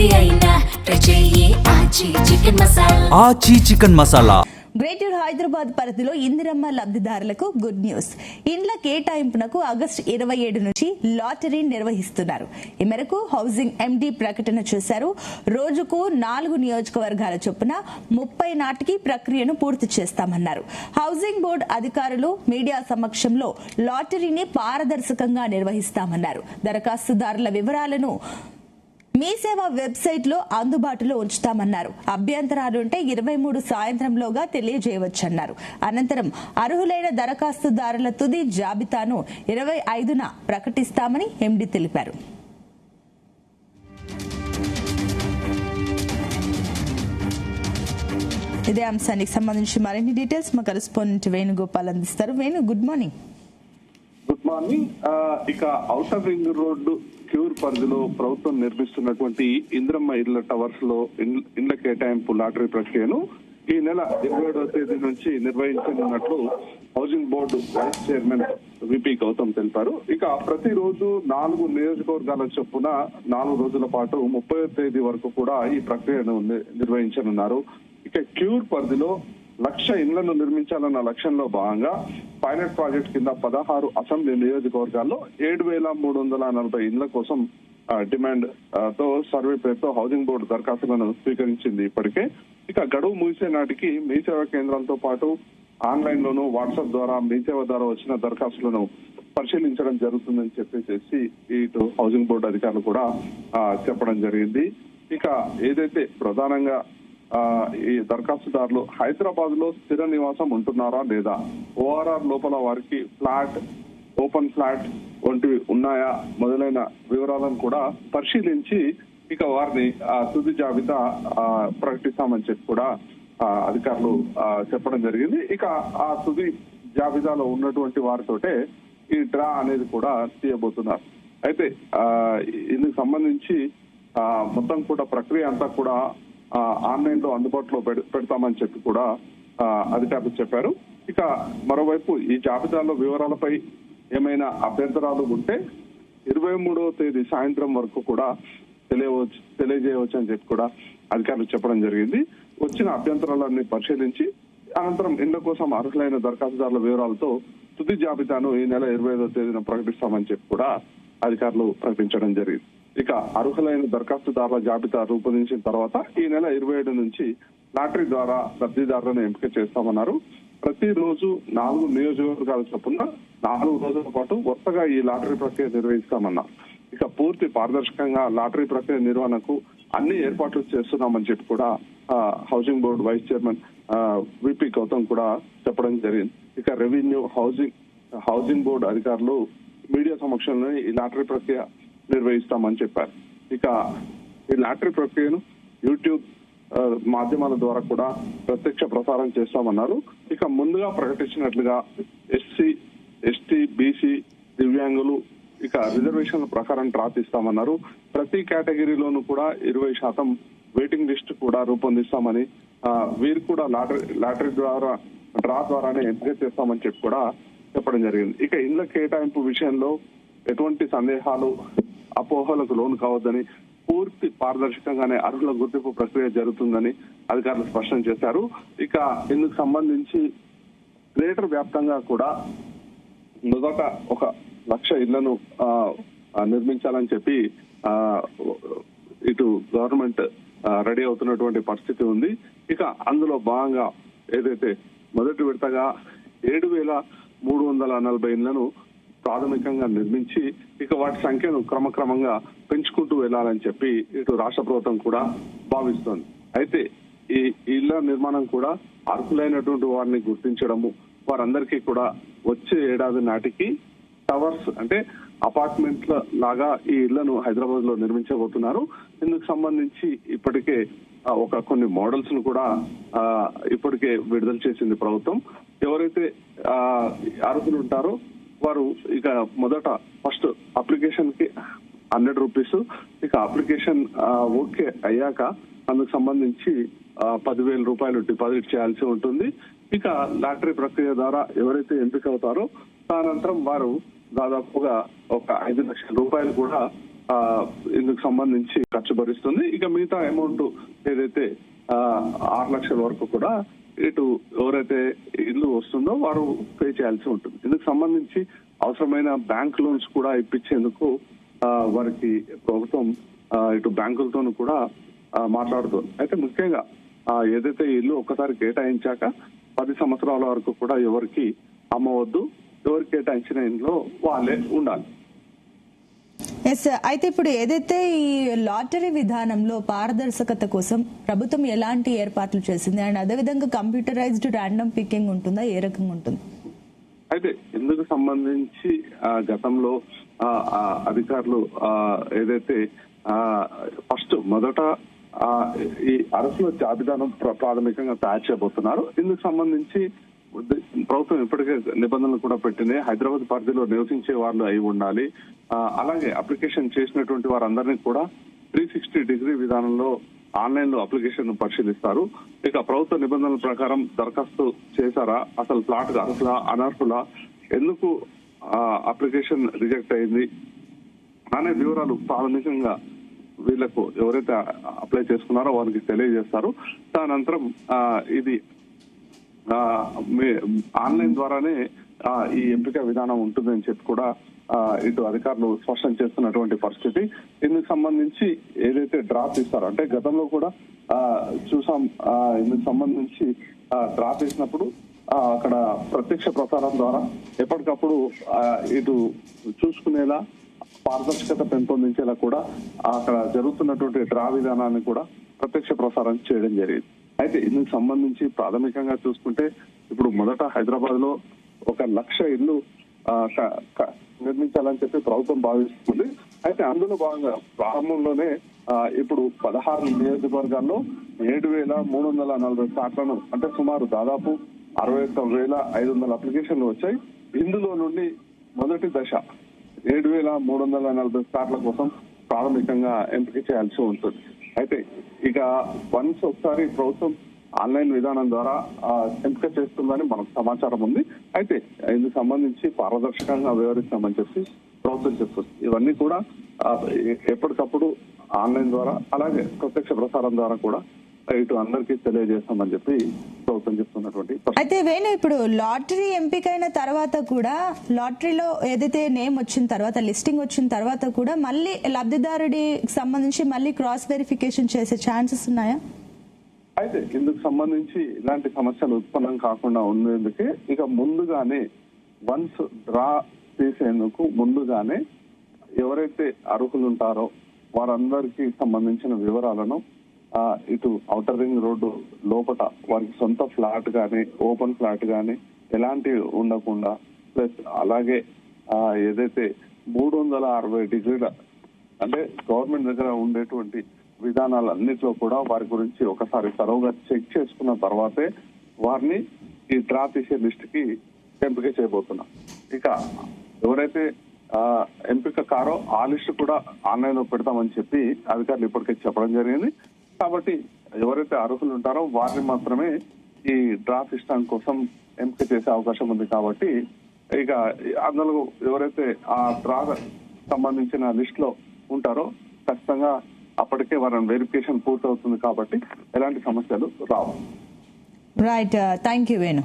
ఏది అయినా ట్రై చెయ్యి ఆచి చికెన్ మసాలా. ఆచి చికెన్ మసాలా. గ్రేటర్ హైదరాబాద్ పరిధిలో ఇందిరమ్మ లబ్ధిదారులకు గుడ్ న్యూస్. ఇండ్ల కేటాయింపునకు ఆగస్టు 27 నుంచి లాటరీ నిర్వహిస్తున్నారు. ఈ మేరకు హౌసింగ్ ఎండీ ప్రకటన చేశారు. రోజుకు 4 నియోజకవర్గాల చొప్పున 30 నాటికి ప్రక్రియను పూర్తి చేస్తామన్నారు. హౌసింగ్ బోర్డు అధికారులు మీడియా సమక్షంలో లాటరీని పారదర్శకంగా నిర్వహిస్తామన్నారు. దరఖాస్తుదారుల వివరాలను మీ సేవ వెబ్సైట్ లో అందుబాటులో ఉంచుతామన్నారు. అభ్యంతరాలుంటే 23 సాయంత్రంలోగా తెలియజేయవచ్చన్నారు. అనంతరం అర్హులైన దరఖాస్తుదారుల తుది జాబితాను 25న ప్రకటిస్తామని ఎండీ తెలిపారు. ఇదే అంశానికి సంబంధించి మరిన్ని డీటెయిల్స్ మా కరెస్పాండెంట్ వేణుగోపాల్ అందిస్తారు. Venu, good morning. Good morning. ఇక ఔటర్ రింగ్ రోడ్డు క్యూర్ పరిధిలో ప్రభుత్వం నిర్మిస్తున్నటువంటి ఇందిరమ్మ ఇళ్ల టవర్స్ లో ఇండ్ల కేటాయింపు లాటరీ ప్రక్రియను ఈ నెల 27వ తేదీ నుంచి నిర్వహించనున్నట్లు housing board vice chairman VP Gautam తెలిపారు. ఇక ప్రతిరోజు 4 నియోజకవర్గాల చొప్పున 4 రోజుల పాటు 30వ తేదీ వరకు కూడా ఈ ప్రక్రియను నిర్వహించనున్నారు. ఇక క్యూర్ పరిధిలో 1,00,000 ఇళ్లను నిర్మించాలన్న లక్ష్యంలో భాగంగా పైలట్ ప్రాజెక్ట్ కింద 16 అసెంబ్లీ నియోజకవర్గాల్లో 7,340 ఇళ్ల కోసం డిమాండ్ తో సర్వే పేరుతో హౌసింగ్ బోర్డు దరఖాస్తులను స్వీకరించింది ఇప్పటికే. ఇక గడువు ముగిసే నాటికి మీ సేవా కేంద్రాలతో పాటు ఆన్లైన్ లోను వాట్సాప్ ద్వారా మీ సేవ ద్వారా వచ్చిన దరఖాస్తులను పరిశీలించడం జరుగుతుందని చెప్పేసి ఇటు హౌసింగ్ బోర్డు అధికారులు కూడా చెప్పడం జరిగింది. ఇక ఏదైతే ప్రధానంగా ఈ దరఖాస్తుదారులు హైదరాబాద్ లో స్థిర నివాసం ఉంటున్నారా లేదా, ఓఆర్ఆర్ లోపల వారికి ఫ్లాట్, ఓపెన్ ఫ్లాట్ వంటివి ఉన్నాయా మొదలైన వివరాలను కూడా పరిశీలించి ఇక వారిని తుది జాబితా ప్రకటిస్తామని చెప్పి కూడా అధికారులు చెప్పడం జరిగింది. ఇక ఆ తుది జాబితాలో ఉన్నటువంటి వారితోటే ఈ డ్రా అనేది కూడా తీయబోతున్నారు. అయితే ఇందుకు సంబంధించి మొత్తం కూడా ప్రక్రియ అంతా కూడా ఆన్లైన్ లో అందుబాటులో పెడతామని చెప్పి కూడా అధికారులు చెప్పారు. ఇక మరోవైపు ఈ జాబితాలో వివరాలపై ఏమైనా అభ్యంతరాలు ఉంటే 23వ తేదీ సాయంత్రం వరకు కూడా తెలియజేయవచ్చు అని చెప్పి కూడా అధికారులు చెప్పడం జరిగింది. వచ్చిన అభ్యంతరాలన్నీ పరిశీలించి అనంతరం ఇళ్ల కోసం అర్హులైన దరఖాస్తుదారుల వివరాలతో తుది జాబితాను ఈ నెల 25వ తేదీన ప్రకటిస్తామని చెప్పి కూడా అధికారులు ప్రకటించడం జరిగింది. ఇక అర్హులైన దరఖాస్తుదారుల జాబితా రూపొందించిన తర్వాత ఈ నెల 27 నుంచి లాటరీ ద్వారా లబ్ధిదారులను ఎంపిక చేస్తామన్నారు. ప్రతిరోజు 4 నియోజకవర్గాల చొప్పున 4 రోజుల పాటు వరుసగా ఈ లాటరీ ప్రక్రియ నిర్వహిస్తామన్నారు. ఇక పూర్తి పారదర్శకంగా లాటరీ ప్రక్రియ నిర్వహణకు అన్ని ఏర్పాట్లు చేస్తున్నామని చెప్పి కూడా housing board vice chairman VP Gautam కూడా చెప్పడం జరిగింది. ఇక రెవెన్యూ హౌసింగ్ బోర్డు అధికారులు మీడియా సమక్షంలో ఈ లాటరీ ప్రక్రియ నిర్వహిస్తామని చెప్పారు. ఇక ఈ లాటరీ ప్రక్రియను యూట్యూబ్ మాధ్యమాల ద్వారా కూడా ప్రత్యక్ష ప్రసారం చేస్తామన్నారు. ఇక ముందుగా ప్రకటించినట్లుగా ఎస్సీ, ఎస్టీ, బీసీ, దివ్యాంగులు ఇక రిజర్వేషన్ల ప్రకారం డ్రా తీస్తామన్నారు. ప్రతి కేటగిరీలోనూ కూడా 20% వెయిటింగ్ లిస్ట్ కూడా రూపొందిస్తామని, వీరు కూడా లాటరీ ద్వారా డ్రా ద్వారానే ఎంపిక చేస్తామని చెప్పి కూడా చెప్పడం జరిగింది. ఇక ఇండ్ల కేటాయింపు విషయంలో ఎటువంటి సందేహాలు, అపోహలకు లోను కావద్దని, పూర్తి పారదర్శకంగానే అర్హుల గుర్తింపు ప్రక్రియ జరుగుతుందని అధికారులు స్పష్టం చేశారు. ఇక ఇందుకు సంబంధించి గ్రేటర్ వ్యాప్తంగా కూడా మొదట 1,00,000 ఇళ్లను నిర్మించాలని చెప్పి ఇటు గవర్నమెంట్ రెడీ అవుతున్నటువంటి పరిస్థితి ఉంది. ఇక అందులో భాగంగా ఏదైతే మొదటి విడతగా 7,340 ఇళ్లను ప్రాథమికంగా నిర్మించి ఇక వాటి సంఖ్యను క్రమక్రమంగా పెంచుకుంటూ వెళ్లాలని చెప్పి ఇటు రాష్ట్ర ప్రభుత్వం కూడా భావిస్తోంది. అయితే ఈ ఇళ్ల నిర్మాణం కూడా అర్హులైనటువంటి వారిని గుర్తించడము, వారందరికీ కూడా వచ్చే ఏడాది నాటికి టవర్స్ అంటే అపార్ట్మెంట్ల లాగా ఈ ఇళ్లను హైదరాబాద్ లో నిర్మించబోతున్నారు. ఇందుకు సంబంధించి ఇప్పటికే కొన్ని మోడల్స్ ను కూడా ఇప్పటికే విడుదల చేసింది ప్రభుత్వం. ఎవరైతే అర్హులు ఉంటారో వారు ఇక మొదట ఫస్ట్ అప్లికేషన్ కి 100 రూపీస్, ఇక అప్లికేషన్ ఓకే అయ్యాక అందుకు సంబంధించి 10,000 రూపాయలు డిపాజిట్ చేయాల్సి ఉంటుంది. ఇక లాటరీ ప్రక్రియ ద్వారా ఎవరైతే ఎంపిక అవుతారో తదనంతరం వారు దాదాపుగా 5 లక్షల రూపాయలు కూడా ఇందుకు సంబంధించి ఖర్చు భరిస్తుంది. ఇక మిగతా అమౌంట్ ఏదైతే 6 లక్షల వరకు కూడా ఇటు ఎవరైతే ఇల్లు వస్తుందో వారు పే చేయాల్సి ఉంటుంది. ఇందుకు సంబంధించి అవసరమైన బ్యాంక్ లోన్స్ కూడా ఇప్పించేందుకు వారికి ప్రభుత్వం ఇటు బ్యాంకులతోనూ కూడా మాట్లాడుతుంది. అయితే ముఖ్యంగా ఏదైతే ఇల్లు ఒక్కసారి కేటాయించాక 10 సంవత్సరాల వరకు కూడా ఎవరికి అమ్మవద్దు, ఎవరు కేటాయించిన ఇంట్లో వాళ్ళే ఉండాలి. ఎస్, అయితే ఇప్పుడు ఏదైతే ఈ లాటరీ విధానంలో పారదర్శకత కోసం ప్రభుత్వం ఎలాంటి ఏర్పాట్లు చేసింది అండ్ అదేవిధంగా కంప్యూటరైజ్డ్ ర్యాండమ్ పికింగ్ ఉంటుందా, ఏ రకంగా ఉంటుంది? అయితే ఇందుకు సంబంధించి గతంలో అధికారులు ఏదైతే ఫస్ట్ మొదట ఈ అరసుల జాబితాను ప్రాథమికంగా తయారు చేయబోతున్నారు. ఇందుకు సంబంధించి ప్రభుత్వం ఇప్పటికే నిబంధనలు కూడా పెట్టింది. హైదరాబాద్ పరిధిలో నివసించే వాళ్ళు అయి ఉండాలి. అలాగే అప్లికేషన్ చేసినటువంటి వారందరినీ కూడా 360 డిగ్రీ విధానంలో ఆన్లైన్ లో అప్లికేషన్ పరిశీలిస్తారు. ఇక ప్రభుత్వ నిబంధనల ప్రకారం దరఖాస్తు చేశారా, అసలు ప్లాట్ అర్హులా అనర్హులా, ఎందుకు అప్లికేషన్ రిజెక్ట్ అయింది అనే వివరాలు ప్రాథమికంగా వీళ్లకు ఎవరైతే అప్లై చేసుకున్నారో వారికి తెలియజేస్తారు. దానంతరం ఇది ఆన్లైన్ ద్వారానే ఈ ఎంపిక విధానం ఉంటుందని చెప్పి కూడా ఇటు అధికారులు స్పష్టం చేస్తున్నటువంటి పరిస్థితి. ఇందుకు సంబంధించి ఏదైతే డ్రాప్ ఇస్తారో, అంటే గతంలో కూడా చూసాం, ఇందుకు సంబంధించి డ్రాప్ ఇచ్చినప్పుడు అక్కడ ప్రత్యక్ష ప్రసారం ద్వారా ఎప్పటికప్పుడు ఇటు చూసుకునేలా పారదర్శకత పెంపొందించేలా కూడా అక్కడ జరుగుతున్నటువంటి డ్రా విధానాన్ని కూడా ప్రత్యక్ష ప్రసారం చేయడం జరిగింది. అయితే ఇందుకు సంబంధించి ప్రాథమికంగా చూసుకుంటే ఇప్పుడు మొదట హైదరాబాద్ లో 1,00,000 ఇల్లు నిర్మించాలని చెప్పి ప్రభుత్వం భావిస్తుంది. అయితే అందులో భాగంగా ప్రారంభంలోనే ఇప్పుడు 16 నియోజకవర్గాల్లో 7,340 ఫ్లాట్లను, అంటే సుమారు దాదాపు 61,500 అప్లికేషన్లు వచ్చాయి. ఇందులో నుండి మొదటి దశ 7,340 ఫ్లాట్ల కోసం ప్రాథమికంగా ఎంపిక చేయాల్సి ఉంటుంది. అయితే ఇక వన్స్ ఒకసారి ప్రభుత్వం ఆన్లైన్ విధానం ద్వారా ఎంపిక చేస్తుందని మనకు సమాచారం ఉంది. అయితే ఇందుకు సంబంధించి పారదర్శకంగా వ్యవహరిస్తామని చెప్పి ప్రభుత్వం చెప్తుంది. ఇవన్నీ కూడా ఎప్పటికప్పుడు ఆన్లైన్ ద్వారా అలాగే ప్రత్యక్ష ప్రసారం ద్వారా కూడా ఇటు అందరికీ తెలియజేస్తామని చెప్పి ప్రభుత్వం చెప్తున్నటువంటి. అయితే వేణు, ఇప్పుడు లాటరీ ఎంపికైన తర్వాత కూడా లాటరీలో ఏదైతే నేమ్ వచ్చిన తర్వాత, లిస్టింగ్ వచ్చిన తర్వాత కూడా మళ్ళీ లబ్ధిదారుడికి సంబంధించి మళ్ళీ క్రాస్ వెరిఫికేషన్ చేసే ఛాన్సెస్ ఉన్నాయా? అయితే ఇందుకు సంబంధించి ఇలాంటి సమస్యలు ఉత్పన్నం కాకుండా ఉండేందుకే ఇక ముందుగానే వన్స్ డ్రా తీసేందుకు ముందుగానే ఎవరైతే అర్హులు ఉంటారో వారందరికీ సంబంధించిన వివరాలను ఇటు ఔటర్ రింగ్ రోడ్డు లోపల వారికి సొంత ఫ్లాట్ గానీ ఓపెన్ ఫ్లాట్ గానీ ఎలాంటి ఉండకుండా, ప్లస్ అలాగే ఏదైతే 360 డిగ్రీల అంటే గవర్నమెంట్ దగ్గర ఉండేటువంటి విధానాలన్నిట్లో కూడా వారి గురించి ఒకసారి తరువుగా చెక్ చేసుకున్న తర్వాతే వారిని ఈ డ్రా తీసే లిస్ట్ కి ఎంపిక చేయబోతున్నాం. ఇక ఎవరైతే ఎంపిక కారో ఆ లిస్ట్ కూడా ఆన్లైన్ లో పెడతామని చెప్పి అధికారులు ఇప్పటికే చెప్పడం జరిగింది. కాబట్టి ఎవరైతే అర్హులు ఉంటారో వారిని మాత్రమే ఈ డ్రా సిస్టమ్ కోసం ఎంపిక చేసే అవకాశం ఉంది. కాబట్టి ఇక అందులో ఎవరైతే ఆ డ్రా సంబంధించిన లిస్ట్ లో ఉంటారో ఖచ్చితంగా అప్పటికే వారి వెరిఫికేషన్ పూర్తవుతుంది. కాబట్టి ఎలాంటి సమస్యలు రావు. Right, thank you Venu.